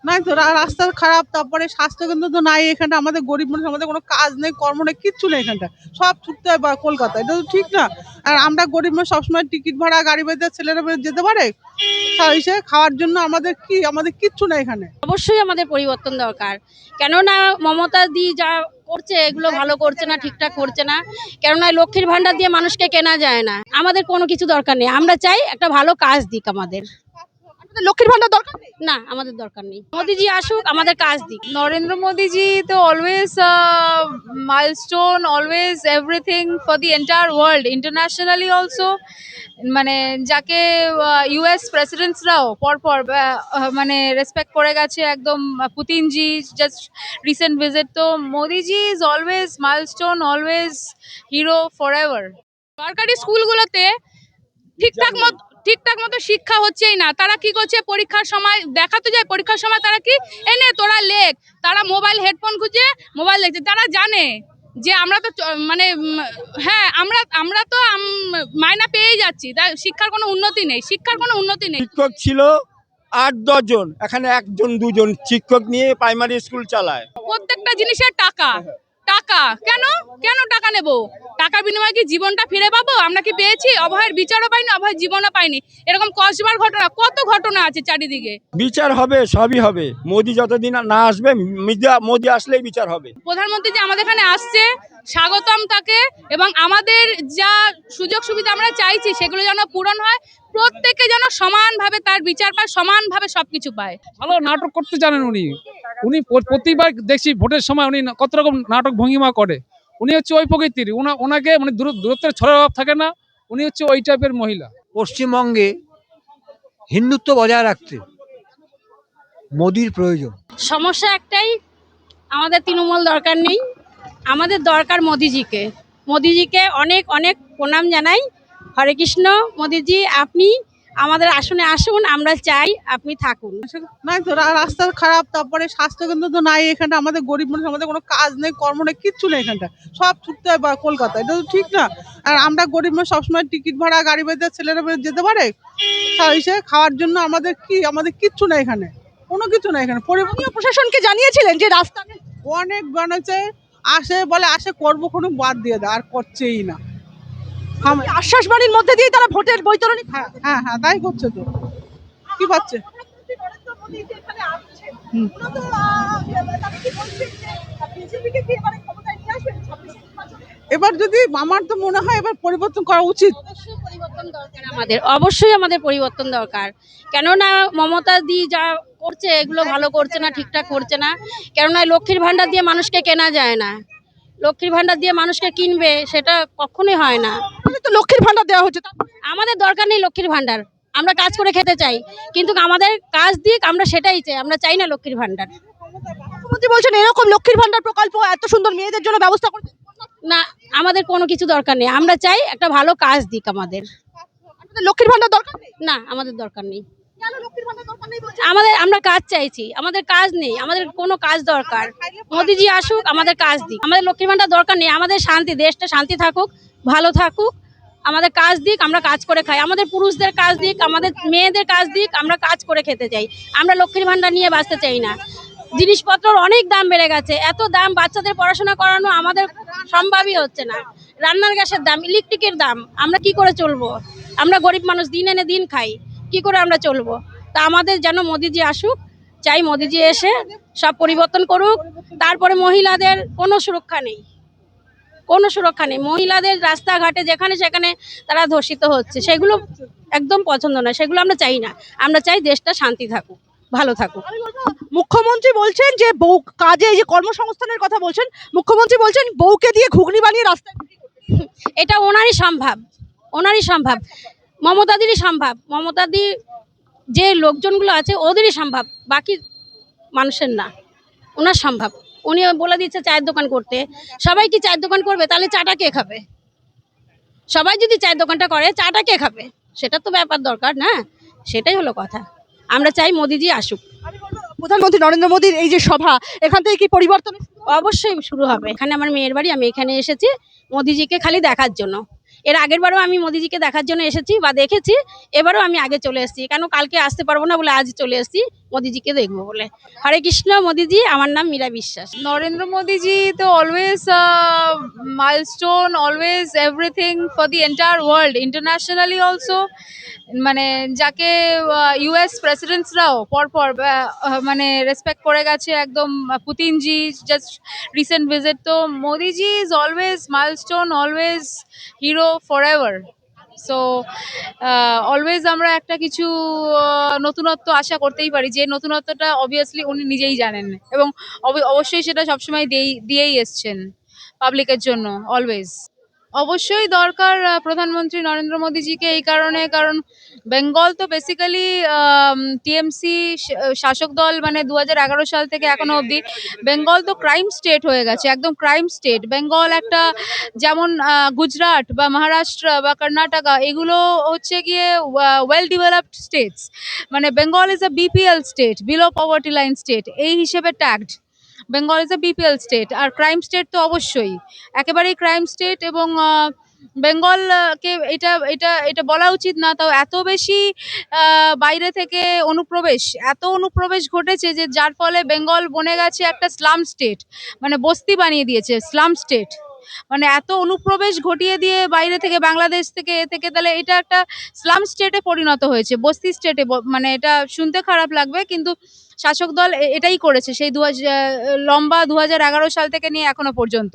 নাই তো রাস্তা খারাপ, তারপরে স্বাস্থ্যকেন্দ্র তো নাই এখানটা, আমাদের গরিব মানুষ, আমাদের কোনো কাজ নেই, কর্ম নেই, কিচ্ছু নেই এখানটা, সব ছুটতে হয় কলকাতা, এটা তো ঠিক না। আর আমরা গরিব মানুষ, সবসময় টিকিট ভাড়া গাড়ি বাড়িতে ছেলেরা যেতে পারে এসে খাওয়ার জন্য, আমাদের কিচ্ছু নেই এখানে। অবশ্যই আমাদের পরিবর্তন দরকার, কেননা মমতা দি যা করছে এগুলো ভালো করছে না, ঠিকঠাক করছে না। কেননা লক্ষ্মীর ভান্ডার দিয়ে মানুষকে কেনা যায় না। আমাদের কোনো কিছু দরকার নেই, আমরা চাই একটা ভালো কাজ দিক আমাদের। লক্ষ্মীর ভান্ডার দরকার নেই? না, আমাদের দরকার নেই, মোদিজি আসুক, আমাদের কাজ দিক। Narendra Modi ji to always milestone, always everything for the entire world, internationally also. মানে যাকে ইউএস প্রেসিডেন্টসরাও পরপর মানে রেসপেক্ট করে গেছে একদম। Putin ji just recent visit, তো Modi ji is always milestone, always hero for ever. সরকারি স্কুলগুলোতে ঠিকঠাক মতো শিক্ষা হচ্ছেই না। তারা কি করছে, পরীক্ষার সময় দেখাতে যায়, পরীক্ষার সময় তারা কি এনে তোরা লেখ, তারা মোবাইল হেডফোন খুঁজে মোবাইল দেখছে। তারা জানে যে আমরা তো হ্যাঁ আমরা তো মাইনা পেয়েই যাচ্ছি, তাই শিক্ষার কোনো উন্নতি নেই, শিক্ষার কোনো উন্নতি নেই। শিক্ষক ছিল ৮-১০ জন, এখানে ১ জন ২ জন শিক্ষক নিয়ে প্রাইমারি স্কুল চালায়। প্রত্যেকটা জিনিসের টাকা টাকা, কেন কেন টাকা নেব? টাকার বিনিময়ে কি জীবনটা ফিরে পাবো? আমরা কি পেয়েছি? অভয়ের বিচারও পাইনি, অভয়ের জীবনও পাইনি। এরকম কসবার ঘটনা, কত ঘটনা আছে চারিদিকে। বিচার হবে, সবই হবে। মোদি যতদিন না আসবে, মোদি আসলেই বিচার হবে। প্রধানমন্ত্রী যে আমাদের এখানে আসছে, স্বাগতম তাকে, এবং আমাদের যা সুযোগ সুবিধা আমরা চাইছি সেগুলো যেন পূরণ হয়, প্রত্যেকে যেন সমানভাবে তার বিচার পায়, সমানভাবে সবকিছু পায়। ভালো নাটক করতে জানেন উনি। উনি প্রতিবার দেখছি ভোটের সময় উনি কত রকম নাটক ভঙ্গিমা করে। উনি হচ্ছে ওই প্রকৃতির, ওনাকে মানে দূরত্বের ছড়ার অভাব থাকে না, উনি হচ্ছে ওই টাইপের মহিলা। পশ্চিমবঙ্গে হিন্দুত্ব বজায় রাখতে মোদির প্রয়োজন। সমস্যা একটাই, আমাদের তৃণমূল দরকার নেই, আমাদের দরকার মোদিজিকে। মোদিজিকে অনেক অনেক প্রণাম জানাই। হরে কৃষ্ণ। মোদিজি, আপনি আমাদের আসনে আসুন, আমরা চাই আপনি থাকুন। নাই তো রাস্তা খারাপ, তারপরে স্বাস্থ্যকেন্দ্র তো নাই এখানটা, আমাদের গরিব মানুষ, আমাদের কোনো কাজ নেই, কর্ম নেই, কিচ্ছু নেই এখানটা, সব ছুটতে হয় কলকাতা, এটা তো ঠিক না। আর আমরা গরিব মানুষ, সবসময় টিকিট ভাড়া গাড়ি বাড়িতে ছেলেরা যেতে পারে এসে খাওয়ার জন্য, আমাদের কিচ্ছু নেই এখানে, কোনো কিছু নেই এখানে। প্রশাসনকে জানিয়েছিলেন যে রাস্তা নেই? অনেক বানাচ্ছে, আসে করবো, কোনো বাদ দিয়ে দেয়, আর করছেই না। আশ্বাস বাণীর মধ্যে দিয়ে তারা ভোটের বৈতরণী। হ্যাঁ হ্যাঁ হ্যাঁ, তাই করছে তো, কি পাচ্ছে। এবার যদি আমার তো মনে হয় এবার পরিবর্তন করা উচিত। অবশ্যই আমাদের পরিবর্তন দরকার, কেননা মমতা দি যা করছে এগুলো ভালো করছে না, ঠিকঠাক করছে না। কেননা লক্ষ্মীর ভান্ডার দিয়ে মানুষকে কেনা যায় না। লক্ষ্মীর ভান্ডার দিয়ে মানুষকে কিনবে, সেটা কখনোই হয় না। তো লক্ষ্মীর ভান্ডার দেওয়া হচ্ছে, আমাদের দরকার নেই লক্ষ্মীর ভান্ডার, আমরা কাজ করে খেতে চাই, কিন্তু আমাদের কাজ দিক, আমরা সেটাই চাই, আমরা চাই না লক্ষ্মীর ভান্ডার। মুখ্যমন্ত্রী বলছেন এরকম লক্ষ্মীর ভান্ডার প্রকল্প এত সুন্দর মেয়েদের জন্য ব্যবস্থা করছে। না, আমাদের কোনো কিছু দরকার নেই, আমরা চাই একটা ভালো কাজ দিক আমাদের। লক্ষ্মীর ভান্ডার দরকার নেই? না, আমাদের দরকার নেই। কেন লক্ষ্মীর ভান্ডার দরকার নেই? আমরা কাজ চাইছি, আমাদের কাজ নেই, আমাদের কোনো কাজ দরকার। মোদিজি আসুক, আমাদের কাজ দিক। আমাদের লক্ষ্মীর ভান্ডার দরকার নেই, আমাদের শান্তি, দেশটা শান্তি থাকুক, ভালো থাকুক, আমাদের কাজ দিক, আমরা কাজ করে খাই। আমাদের পুরুষদের কাজ দিক, আমাদের মেয়েদের কাজ দিক, আমরা কাজ করে খেতে চাই। আমরা লক্ষ্মীর ভান্ডার নিয়ে বাঁচতে চাই না। জিনিসপত্রের অনেক দাম বেড়ে গেছে, এত দাম, বাচ্চাদের পড়াশোনা করানো আমাদের সম্ভবই হচ্ছে না। রান্নার গ্যাসের দাম, ইলেকট্রিকের দাম, আমরা কি করে চলবো? আমরা গরিব মানুষ, দিন এনে দিন খাই, কি করে আমরা চলবো? তা আমাদের যেন মোদিজি আসুক, চাই মোদিজি এসে সব পরিবর্তন করুক। তারপরে মহিলাদের কোনো সুরক্ষা নেই, কোনো সুরক্ষা নেই। মহিলাদের রাস্তাঘাটে যেখানে সেখানে তারা ধর্ষিত হচ্ছে, সেগুলো একদম পছন্দ না, সেগুলো আমরা চাই না। আমরা চাই দেশটা শান্তি থাকুক, ভালো থাকুক। মুখ্যমন্ত্রী বলছেন যে বউ কাজে, এই যে কর্মসংস্থানের কথা বলছেন, মুখ্যমন্ত্রী বলছেন বউকে দিয়ে ঘুগনি বানিয়ে রাস্তায়। এটা ওনারই সম্ভব, ওনারই সম্ভব, মমতাদিরই সম্ভব। মমতাদি যে লোকজনগুলো আছে ওদেরই সম্ভব, বাকি মানুষের না। ওনার সম্ভব, উনি বলে দিচ্ছে চায়ের দোকান করতে। সবাই কি চায়ের দোকান করবে? তাহলে চাটা কে খাবে? সবাই যদি চায়ের দোকানটা করে, চাটা কে খাবে? সেটা তো ব্যাপার দরকার না, সেটাই হলো কথা। আমরা চাই মোদিজি আসুক। প্রধানমন্ত্রী নরেন্দ্র মোদীর এই যে সভা, এখান থেকে কি পরিবর্তন? অবশ্যই শুরু হবে। এখানে আমার মেয়ের বাড়ি, আমি এখানে এসেছি মোদিজিকে খালি দেখার জন্য। এর আগের বারও আমি মোদিজিকে দেখার জন্য এসেছি বা দেখেছি, এবারও আমি আগে চলে এসেছি, কেন কালকে আসতে পারবো না বলে আজ চলে এসেছি মোদিজিকে দেখবো বলে। হরে কৃষ্ণ, মোদিজি। আমার নাম মীরা বিশ্বাস। Narendra Modi ji to always milestone, always everything for the entire world, internationally also. মানে যাকে ইউএস প্রেসিডেন্টসরাও পরপর মানে রেসপেক্ট করে গেছে একদম। Putin ji just recent visit, তো Modi ji is always milestone, always hero for ever. So always আমরা একটা কিছু নতুনত্ব আশা করতেই পারি, যে নতুনত্বটা অবভিয়াসলি উনি নিজেই জানেন, এবং অবশ্যই সেটা সবসময় দিয়েই এসছেন পাবলিকের জন্য অলওয়েজ। অবশ্যই দরকার প্রধানমন্ত্রী নরেন্দ্র মোদীজিকে, এই কারণে কারণ বেঙ্গল তো বেসিক্যালি টিএমসি শাসক দল, মানে 2011 সাল থেকে এখনো অবধি বেঙ্গল তো ক্রাইম স্টেট হয়ে গেছে, একদম ক্রাইম স্টেট বেঙ্গল। একটা যেমন গুজরাট বা মহারাষ্ট্র বা কর্ণাটকা, এগুলো হচ্ছে গিয়ে ওয়েল ডেভেলপড স্টেটস, মানে Bengal is a BPL state, below poverty line state, এই হিসেবে tagged. Bengal is a BPL state, আর ক্রাইম স্টেট তো অবশ্যই, একেবারেই ক্রাইম স্টেট। এবং বেঙ্গলকে এটা এটা এটা বলা উচিত না, তাও এত বেশি বাইরে থেকে এত অনুপ্রবেশ ঘটেছে, যে যার ফলে বেঙ্গল বনে গেছে একটা স্লাম স্টেট, মানে বস্তি বানিয়ে দিয়েছে স্লাম স্টেট। মানে এত অনুপ্রবেশ ঘটিয়ে দিয়ে বাইরে থেকে, বাংলাদেশ থেকে, তাহলে এটা একটা স্লাম স্টেটে পরিণত হয়েছে, বস্তি স্টেটে। মানে এটা শুনতে খারাপ লাগবে, কিন্তু শাসক দল এটাই করেছে সেই লম্বা 2011 সাল থেকে নিয়ে এখনো পর্যন্ত।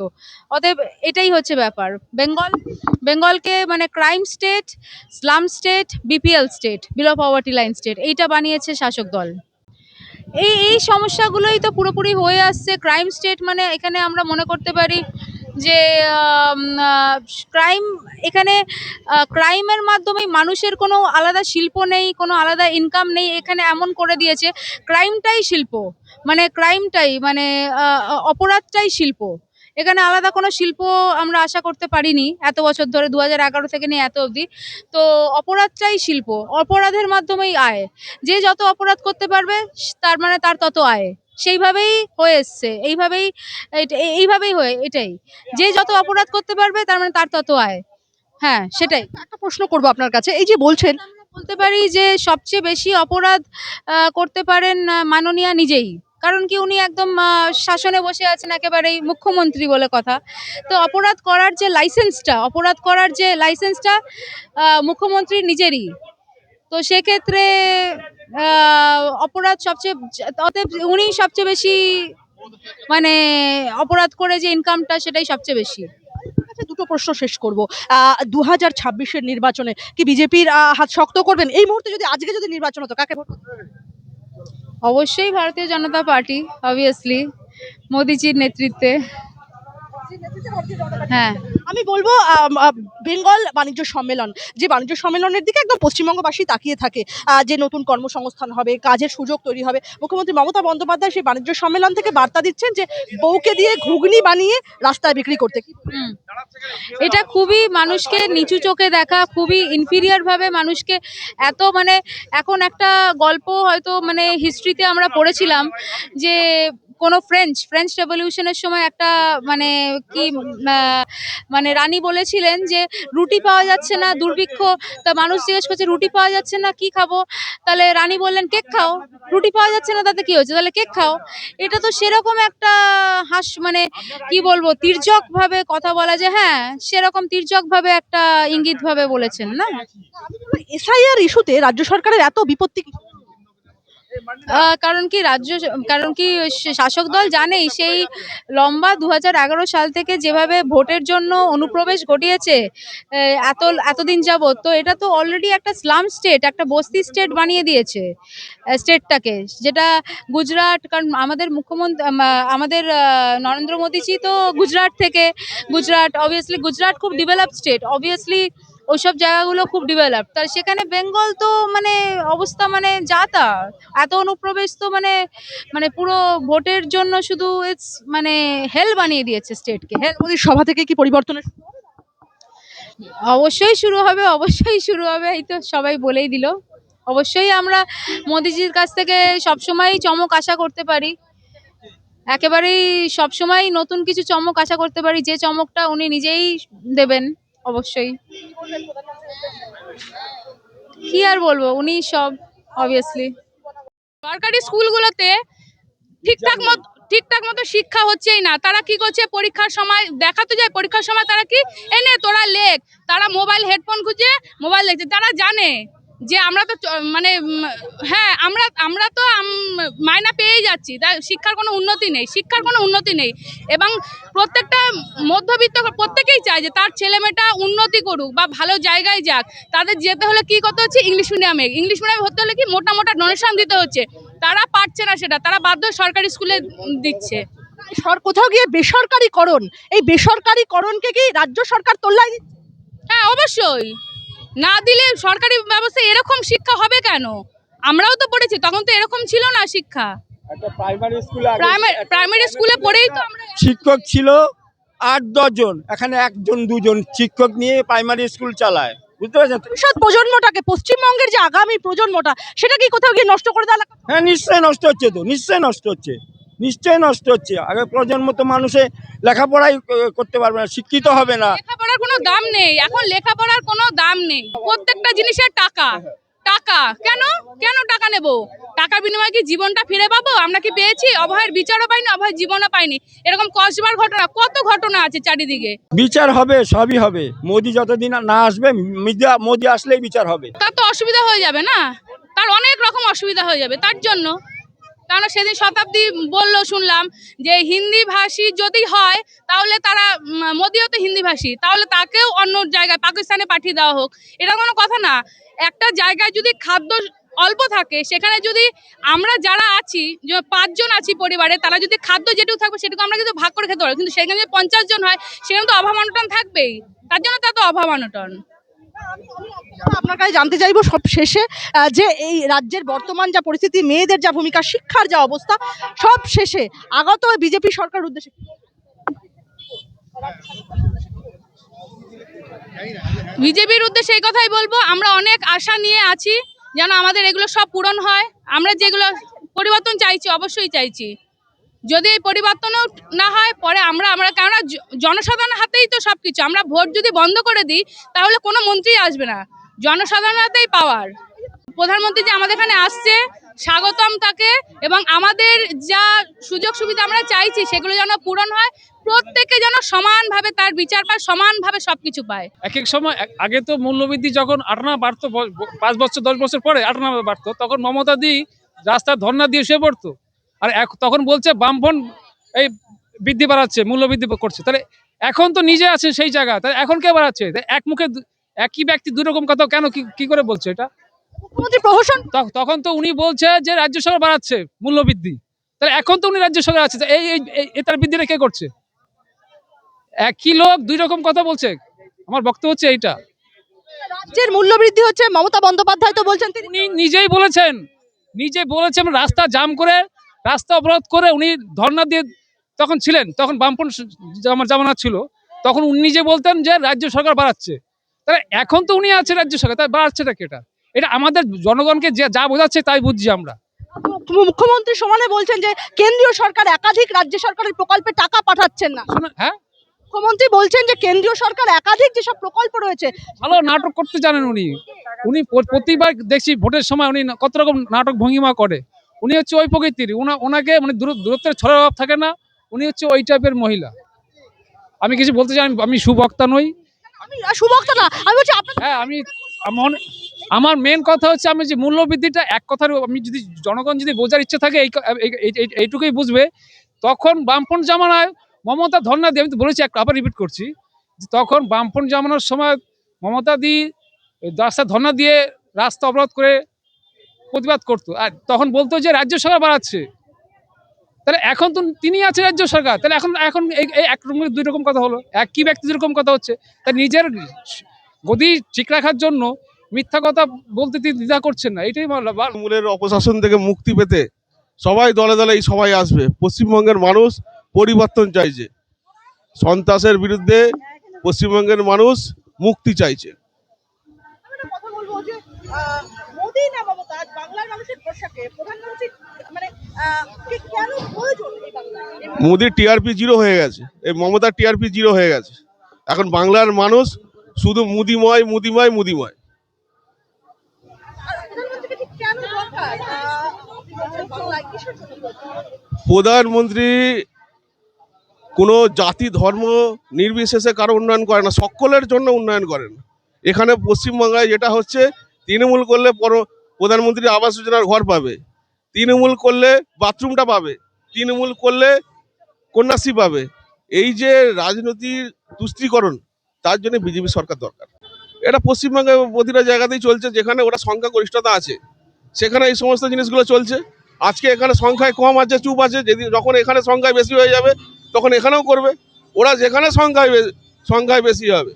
অতএব এটাই হচ্ছে ব্যাপার। বেঙ্গলকে মানে crime state, slum state, BPL state, below poverty line state, এইটা বানিয়েছে শাসক দল। এই সমস্যাগুলোই তো পুরোপুরি হয়ে আসছে। ক্রাইম স্টেট মানে এখানে আমরা মনে করতে পারি যে ক্রাইম, এখানে ক্রাইমের মাধ্যমে মানুষের কোনো আলাদা শিল্প নেই, কোনো আলাদা ইনকাম নেই, এখানে এমন করে দিয়েছে ক্রাইমটাই শিল্প, মানে ক্রাইমটাই মানে অপরাধটাই শিল্প। এখানে আলাদা কোনো শিল্প আমরা আশা করতে পারিনি এত বছর ধরে, 2011 থেকে নিয়ে এত অবধি। তো অপরাধটাই শিল্প, অপরাধের মাধ্যমেই আয়। যে যত অপরাধ করতে পারবে তার মানে তার তত আয়, সেইভাবেই হয়ে এসছে, এইভাবেই হয়ে এটাই, যে যত অপরাধ করতে পারবে তার মানে তার তত আয়। হ্যাঁ, সেটাই। একটা প্রশ্ন করবো আপনার কাছে, এই যে বলছেন আমরা বলতে পারি যে সবচেয়ে বেশি অপরাধ করতে পারেন মাননীয়া নিজেই, কারণ কি উনি একদম শাসনে বসে আছেন, একেবারেই মুখ্যমন্ত্রী বলে কথা। তো অপরাধ করার যে লাইসেন্সটা মুখ্যমন্ত্রী নিজেরই। তো সেক্ষেত্রে অপরাধ অতএব উনি সবচেয়ে বেশি, মানে অপরাধ করে যে ইনকামটা সেটাই সবচেয়ে বেশি। আচ্ছা, দুটো প্রশ্ন শেষ করবো। 2026-এর নির্বাচনে কি বিজেপির হাত শক্ত করবেন? এই মুহূর্তে আজকে যদি নির্বাচন হতো, কাকে ভোট করবেন? অবশ্যই ভারতীয় জনতা পার্টি, অবভিয়াসলি মোদিজির নেতৃত্বে। হ্যাঁ, আমি বলবো বেঙ্গল বাণিজ্য সম্মেলন, যে বাণিজ্য সম্মেলনের দিকে একদম পশ্চিমবঙ্গবাসী তাকিয়ে থাকে, যে নতুন কর্মসংস্থান হবে, কাজের সুযোগ তৈরি হবে। মুখ্যমন্ত্রী মমতা বন্দ্যোপাধ্যায় সেই বাণিজ্য সম্মেলন থেকে বার্তা দিচ্ছেন যে বউকে দিয়ে ঘুগনি বানিয়ে রাস্তায় বিক্রি করতে। এটা খুবই মানুষকে নিচু চোখে দেখা, খুবই ইনফিরিয়ার ভাবে মানুষকে এত, মানে এখন একটা গল্প হয়তো মানে হিস্ট্রিতে আমরা পড়েছিলাম যে কোনো ফ্রেঞ্চ রেভলিউশনের সময় একটা মানে কি মানে রানী বলেছিলেন যে রুটি পাওয়া যাচ্ছে না, দুর্ভিক্ষ। তা মানুষ জিজ্ঞেস করছে রুটি পাওয়া যাচ্ছে না, কি খাবো? তাহলে রানী বললেন কেক খাও। রুটি পাওয়া যাচ্ছে না, তাতে কি হচ্ছে? তাহলে কেক খাও। এটা তো সেরকম একটা মানে কি বলবো, তির্যক ভাবে কথা বলা, যে হ্যাঁ সেরকম তির্যক ভাবে একটা ইঙ্গিত ভাবে বলেছেন না। এসআইআর ইস্যুতে রাজ্য সরকারের এত বিপত্তি কি? কারণ কি শাসক দল জানেই, সেই লম্বা 2011 সাল থেকে যেভাবে ভোটের জন্য অনুপ্রবেশ ঘটিয়েছে এতদিন যাবত, তো এটা তো অলরেডি একটা স্লাম স্টেট, একটা বস্তি স্টেট বানিয়ে দিয়েছে স্টেটটাকে, যেটা গুজরাট। কারণ আমাদের মুখ্যমন্ত্রী, আমাদের নরেন্দ্র মোদীজি তো গুজরাট অবভিয়াসলি, গুজরাট খুব ডেভেলপ স্টেট, অবভিয়াসলি ওইসব জায়গাগুলো খুব ডেভেলপ। তার সেখানে বেঙ্গল তো মানে অবস্থা মানে যা তা, এত অনুপ্রবেশ তো মানে পুরো ভোটের জন্য শুধু মানে হেল বানিয়ে দিয়েছে স্টেটকে। মোদীর সভা থেকে কি পরিবর্তনের? অবশ্যই শুরু হবে, এই তো সবাই বলেই দিল। অবশ্যই আমরা মোদিজির কাছ থেকে সবসময় চমক আশা করতে পারি, একেবারেই সবসময় নতুন কিছু চমক আশা করতে পারি, যে চমকটা উনি নিজেই দেবেন। অবশ্যই। কি আর বলবো, উনি সব অবভিয়াসলি। সরকারি স্কুলগুলোতে ঠিকঠাক মতো শিক্ষা হচ্ছেই না। তারা কি করছে, পরীক্ষার সময় দেখাতে যায়, পরীক্ষার সময় তারা কি এনে তোরা লেখ, তারা মোবাইল হেডফোন খুঁজে মোবাইল দেখছে। তারা জানে যে আমরা তো হ্যাঁ আমরা তো মাইনা পেয়েই যাচ্ছি, তাই শিক্ষার কোনো উন্নতি নেই। এবং প্রত্যেকটা মধ্যবিত্ত প্রত্যেকেই চায় যে তার ছেলেমেয়েটা উন্নতি করুক বা ভালো জায়গায় যাক। তাদের যেতে হলে কি করতে হচ্ছে, ইংলিশ মিডিয়ামে ভর্তি হলে কি মোটা ডোনেশন দিতে হচ্ছে। তারা পারছে না সেটা, তারা বাধ্য হয়ে সরকারি স্কুলে দিচ্ছে। কোথাও গিয়ে বেসরকারিকরণ, এই বেসরকারিকরণকে কি রাজ্য সরকার তোল্লাই দিচ্ছে? হ্যাঁ অবশ্যই, না দিলে সরকারি ব্যবস্থা এরকম শিক্ষা হবে কেন? আমরাও তো পড়েছি, তখন তো এরকম ছিল না শিক্ষা। একটা প্রাইমারি স্কুলে পড়েই তো আমরা শিক্ষক ছিল 8-10 জন, এখানে 1-2 জন শিক্ষক নিয়ে প্রাইমারি স্কুল চালায়, বুঝতে পারছেন? ভবিষ্যৎ প্রজন্মটাকে, পশ্চিমবঙ্গের যে আগামী প্রজন্মটা, সেটা কি কোথাও গিয়ে নষ্ট করে দেওয়া? হ্যাঁ নিশ্চয়ই নষ্ট হচ্ছে, নিশ্চয়ই নষ্ট হচ্ছে। আগে প্রজন্ম তো মানুষে লেখাপড়াই করতে পারবে না, শিক্ষিত হবে না। লেখাপড়ার কোনো দাম নেই এখন, লেখাপড়ার কোনো দাম নেই। প্রত্যেকটা জিনিসের টাকা। কেন টাকা নেব? টাকার বিনিময়ে কি জীবনটা ফিরে পাবো? আমরা কি পেয়েছি? অভয়ের বিচারও পাইনি, অভয়ের জীবনও পাইনি। এরকম কসবার ঘটনা, কত ঘটনা আছে চারিদিকে। বিচার হবে, সবই হবে। মোদি যতদিন না আসবে, মোদি আসলেই বিচার হবে। তার তো অসুবিধা হয়ে যাবে না, তার অনেক রকম অসুবিধা হয়ে যাবে তার জন্য। কারণ সেদিন শতাব্দী বললো, শুনলাম যে হিন্দি ভাষী যদি হয় তাহলে তারা, মোদিও তো হিন্দি ভাষী, তাহলে তাকেও অন্য জায়গায় পাকিস্তানে পাঠিয়ে দেওয়া হোক। এটা কোনো কথা না। একটা জায়গায় যদি খাদ্য অল্প থাকে, সেখানে যদি আমরা যারা আছি, 5 জন আছি পরিবারে, তারা যদি খাদ্য যেটুকু থাকবে সেটুকু আমরা কিন্তু ভাগ করে খেতে পারবো। কিন্তু সেখানে যদি 50 জন হয়, সেখানে তো অভাব অনটন থাকবেই। তার জন্য তা তো অভাব অনটন। আপনার কাছে জানতে চাইবো সব শেষে, যে এই রাজ্যের বর্তমান যা পরিস্থিতি, মেয়েদের যা ভূমিকা, শিক্ষার যা অবস্থা, সব শেষে আগত বিজেপি সরকার উদ্দেশ্যে বিজেপির উদ্দেশ্যে এই কথাই বলবো, আমরা অনেক আশা নিয়ে আছি যেন আমাদের এগুলো সব পূরণ হয়। আমরা যেগুলো পরিবর্তন চাইছি, অবশ্যই চাইছি। যদি এই পরিবর্তনও না হয়, পরে আমরা কেননা জনসাধারণের হাতেই তো সবকিছু। আমরা ভোট যদি বন্ধ করে দিই, তাহলে কোনো মন্ত্রী আসবে না, জনসাধারণের হাতেই পাওয়ার। প্রধানমন্ত্রী যে আমাদের এখানে আসছে, স্বাগতম তাকে। এবং আমাদের যা সুযোগ সুবিধা আমরা চাইছি, সেগুলো যেন পূরণ হয়। প্রত্যেকে যেন সমানভাবে তার বিচার পায়, সমানভাবে সবকিছু পায়। এক সময় আগে তো মূল্যবৃদ্ধি যখন 8 আনা বাড়তো, 5 বছর 10 বছর পরে 8 আনা বাড়তো, তখন মমতা দি রাস্তায় ধর্ণা দিয়ে শুয়ে পড়তো। আর তখন বলছে বামফ্রন্ট এই বৃদ্ধি বাড়াচ্ছে, মূল্য বৃদ্ধি করছে। তাহলে এখন তো নিজে আছে সেই জায়গা, তাহলে এখন কে বাড়াচ্ছে? এক মুখে একই ব্যক্তি দুই রকম কথা কেন, কি করে বলছে এটা? মুখ্যমন্ত্রী প্রহসন তখন তো উনি বলছে যে রাজ্য সরকার বাড়াচ্ছে মূল্য বৃদ্ধি, তাহলে এখন তো উনি রাজ্য সরকার আছে, এই তার বৃদ্ধিটা কে করছে? একই লোক দুই রকম কথা বলছে। আমার বক্তব্য হচ্ছে এইটা। রাজ্যের মূল্যবৃদ্ধি হচ্ছে, মমতা বন্দ্যোপাধ্যায় তো বলছেন, উনি নিজে বলেছেন রাস্তা জাম করে, রাস্তা অবরোধ করে উনি ধর্ণা দিয়ে তখন ছিলেন, তখন বামপন্থী জামানা ছিল, তখন উনি নিজে বলতেন যে রাজ্য সরকার বাড়াচ্ছে। তাহলে এখন তো উনি আছে রাজ্য সরকার, তাই বাড়াচ্ছেটা কেটা? এটা আমাদের জনগণকে যা বোঝাচ্ছে তাই বুঝছি আমরা। মুখ্যমন্ত্রী সমানে বলছেন যে কেন্দ্রীয় সরকার একাধিক রাজ্য সরকারের প্রকল্পে টাকা পাঠাচ্ছেন না। হ্যাঁ, মুখ্যমন্ত্রী বলছেন যে কেন্দ্রীয় সরকার একাধিক যেসব প্রকল্প রয়েছে, ভালো নাটক করতে জানেন উনি প্রতিবার দেখছি ভোটের সময় উনি কত রকম নাটক ভঙ্গিমা করে। উনি হচ্ছে ওই প্রকৃতির, ওনাকে মানে দূরত্বের ছড়ার অভাব থাকে না, উনি হচ্ছে ওই টাইপের মহিলা। আমি কিছু বলতে চাই, আমি সুবক্তা নই। আমি সুবক্তা না, আমি বলছি হ্যাঁ, আমার মেন কথা হচ্ছে, আমি যে মূল্য বৃদ্ধিটা এক কথার, আমি যদি জনগণ যদি বোঝার ইচ্ছে থাকে এইটুকুই বুঝবে। তখন বামফ্রন্ট জামানায় মমতা ধর্ণা দিয়ে, আমি তো বলেছি, আবার রিপিট করছি, তখন বামফ্রন্ট জামানার সময় মমতা দি রাস্তা ধর্ণা দিয়ে রাস্তা অবরোধ করে প্রতিবাদ করতো, আর তখন বলতো যে রাজ্য সরকার বাড়াচ্ছে। তাহলে এখন তো তিনি আছে রাজ্য সরকার, তাহলে এখন এই এক রকম দুই রকম কথা হলো, একই ব্যক্তি দুরকম কথা হচ্ছে। তাই নিজের গদি ঠিক রাখার জন্য মিথ্যা কথা বলতে তিনি দ্বিধা করছেন না, এটাই তৃণমূলের অপশাসন থেকে মুক্তি পেতে সবাই দলে দলে সবাই আসবে। পশ্চিমবঙ্গের মানুষ পরিবর্তন চাইছে, সন্ত্রাসের বিরুদ্ধে পশ্চিমবঙ্গের মানুষ মুক্তি চাইছে। কথা বলবো যে মোদি না মমতা, বাংলার মানুষের ভরসাকে প্রধানমন্ত্রী মানে কেন প্রয়োজন এই বাংলায়? মোদির টিআরপি 0 হয়ে গেছে, এই মমতার টিআরপি 0 হয়ে গেছে। এখন বাংলার মানুষ শুধু মুদিময় মুদিময় মুদিময়। প্রধানমন্ত্রী কোনো জাতি ধর্ম নির্বিশেষে কারো উন্নয়ন করে না, সকলের জন্য উন্নয়ন করেন। এখানে পশ্চিমবাংলায় যেটা হচ্ছে, তৃণমূল করলে প্রধানমন্ত্রী আবাস যোজনার ঘর পাবে, তৃণমূল করলে বাথরুমটা পাবে, তৃণমূল করলে কন্যাশ্রী পাবে। এই যে রাজনীতির তুষ্টিকরণ, তার জন্য বিজেপি সরকার দরকার। এটা পশ্চিমবঙ্গে প্রতিটা জায়গাতেই চলছে, যেখানে ওরা সংখ্যাগরিষ্ঠতা আছে সেখানে এই সমস্ত জিনিসগুলো চলছে। আজকে এখানে সংখ্যায় কম আছে, চুপ আছে, যখন এখানে সংখ্যায় বেশি হয়ে যাবে তখন এখানেও করবে। ওরা যেখানে সংখ্যায় বেশি হবে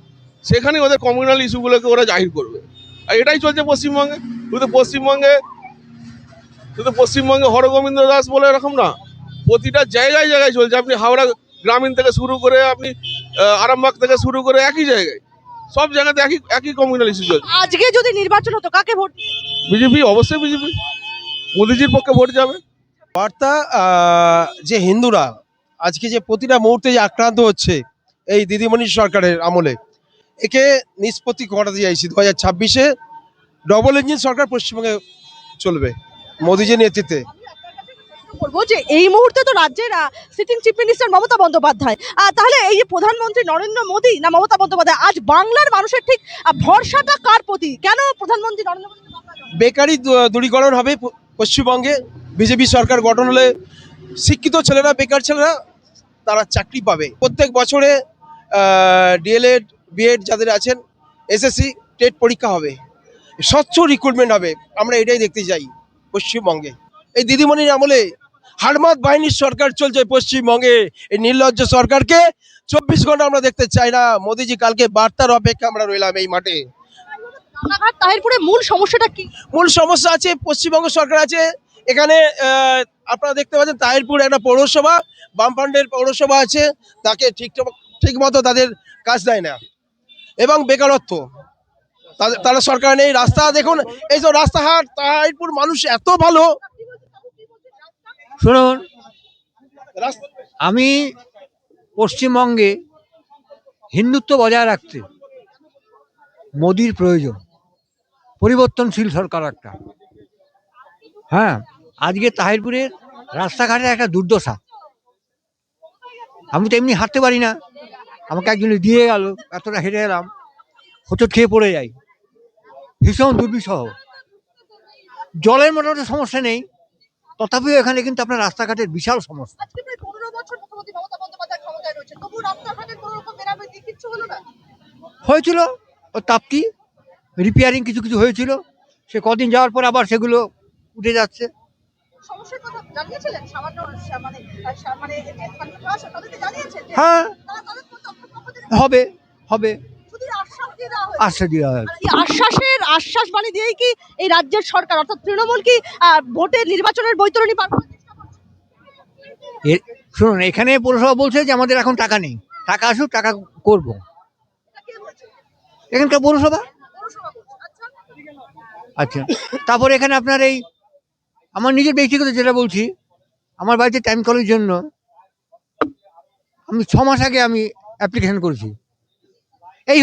সেখানেই ওদের কমিউনাল ইস্যুগুলোকে ওরা জাহির করবে। আর এটাই চলছে পশ্চিমবঙ্গে। শুধু পশ্চিমবঙ্গে হরগোবিন্দ দাস বলে এরকম না, প্রতিটা জায়গায় জায়গায় চলছে। আপনি হাওড়া গ্রামীণ থেকে শুরু করে, আপনি আরামবাগ থেকে শুরু করে, একই জায়গায় সব জায়গাতে একই কমিউনাল ইস্যু চলছে। আজকে যদি নির্বাচন হতো কাকে ভোট? বিজেপি, অবশ্যই বিজেপি। মোদিজির পক্ষে ভোট যাবে। বার্তা যে হিন্দুরা আজকে যে প্রতিটা মুহূর্তে যে আক্রান্ত হচ্ছে এই দিদিমণি সরকারের আমলে, একে নিষ্পত্তি ঘটাতে চাইছি। 2026-এ ডবল ইঞ্জিন সরকার পশ্চিমবঙ্গে চলবে মোদিজির নেতৃত্বে। বলবো যে এই মুহূর্তে তো রাজ্যের sitting chief minister Mamata Bandyopadhyay, তাহলে এই যে প্রধানমন্ত্রী নরেন্দ্র মোদী না মমতা বন্দ্যোপাধ্যায়, আজ বাংলার মানুষের ঠিক ভরসাটা কার প্রতি? কেন প্রধানমন্ত্রী নরেন্দ্র মোদী? বেকারি দূরীকরণ হবে পশ্চিমবঙ্গে। বিজেপি সরকার গঠন হলে শিক্ষিত ছেলেরা, বেকার ছেলেরা তারা চাকরি পাবে। প্রত্যেক বছরে ডিএলএড বিএড যাদের আছেন, এসএসসি টেট পরীক্ষা হবে, স্বচ্ছ রিক্রুটমেন্ট হবে। আমরা এটাই দেখতে চাই পশ্চিমবঙ্গে। এই দিদিমণির আমলে হারমাত বাহিনীর সরকার চলছে পশ্চিমবঙ্গে। এই নির্লজ্জ সরকারকে 24 ঘন্টা আমরা দেখতে চাই না। মোদিজি কালকে বার্তার অপেক্ষা আমরা রইলাম এই মাঠে। রানাঘাট তাহিরপুরে মূল সমস্যাটা কি? মূল সমস্যা আছে, পশ্চিমবঙ্গ সরকার আছে এখানে। আপনারা দেখতে পাচ্ছেন তাহিরপুর একটা পৌরসভা, বামফ্রন্টের পৌরসভা আছে, তাকে ঠিক মতো তাদের কাজ দেয় না। এবং বেকারত্ব, তারা সরকার নেই। রাস্তা দেখুন, এই যে রাস্তাঘাট, তাহিরপুর মানুষ এত ভালো। শুনুন, আমি পশ্চিমবঙ্গে হিন্দুত্ব বজায় রাখতে মোদির প্রয়োজন, পরিবর্তনশীল সরকার একটা। হ্যাঁ, আজকে তাহিরপুরের রাস্তাঘাটের একটা দুর্দশা। আমি তো এমনি হাঁটতে পারি না, আমাকে একজন দিয়ে গেল, এতটা হেঁটে এলাম, হোঁচট খেয়ে পড়ে যাই, ভীষণ দুর্বিষহ। জলের মোটামুটি সমস্যা নেই, তথাপিও এখানে কিন্তু আপনার রাস্তাঘাটের বিশাল সমস্যা। আজকে প্রায় 15 বছর মুখ্যমন্ত্রী মমতা বন্দ্যোপাধ্যায় ক্ষমতায় রয়েছে, তবু রাস্তাঘাটের কোনো রকম মেরামতি কিচ্ছু হলো না। হয়েছিল ও তাপ্তি রিপেয়ারিং কিছু কিছু হয়েছিল, সে কদিন যাওয়ার পর আবার সেগুলো উঠে যাচ্ছে। সমস্যার কথা জানিয়েছিলেন সামান্য মানে যে প্রশাসন তাদেরকে জানিয়েছেন যে হ্যাঁ, তারা তাদের পক্ষ থেকে হবে হবে, শুধু আশ্বাস দিয়ে দেওয়া হয়েছে। আশ্বাস দেওয়া হয়। এই আশ্বাস বাণী দিয়েই কি এই রাজ্যের সরকার অর্থাৎ তৃণমূল কি ভোটের নির্বাচনের বৈতরণী পার করার চেষ্টা করছে? শুনুন, এখানে পৌরসভা বলছে যে আমাদের এখন টাকা নেই, টাকা আসুক, টাকা করব। এটা কে বলছে? এখানকার পৌরসভা। পৌরসভা বলছে। আচ্ছা, আচ্ছা, তারপরে এখানে আপনার এই আমার নিজের ব্যক্তিগত যেটা বলছি, আমার বাড়িতে টাইম কলের জন্য আমি 6 মাস আগে আমি অ্যাপ্লিকেশন করেছি। এই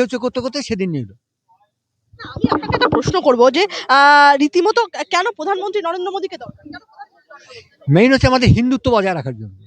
হচ্ছে করতে করতে সেদিন নিল। না, আমি আপনাকে একটা প্রশ্ন করব যে রীতিমতো কেন প্রধানমন্ত্রী নরেন্দ্র মোদীকে দরকার? কেন প্রধানমন্ত্রী? মেইন হচ্ছে আমাদের হিন্দুত্ব বজায় রাখার জন্য।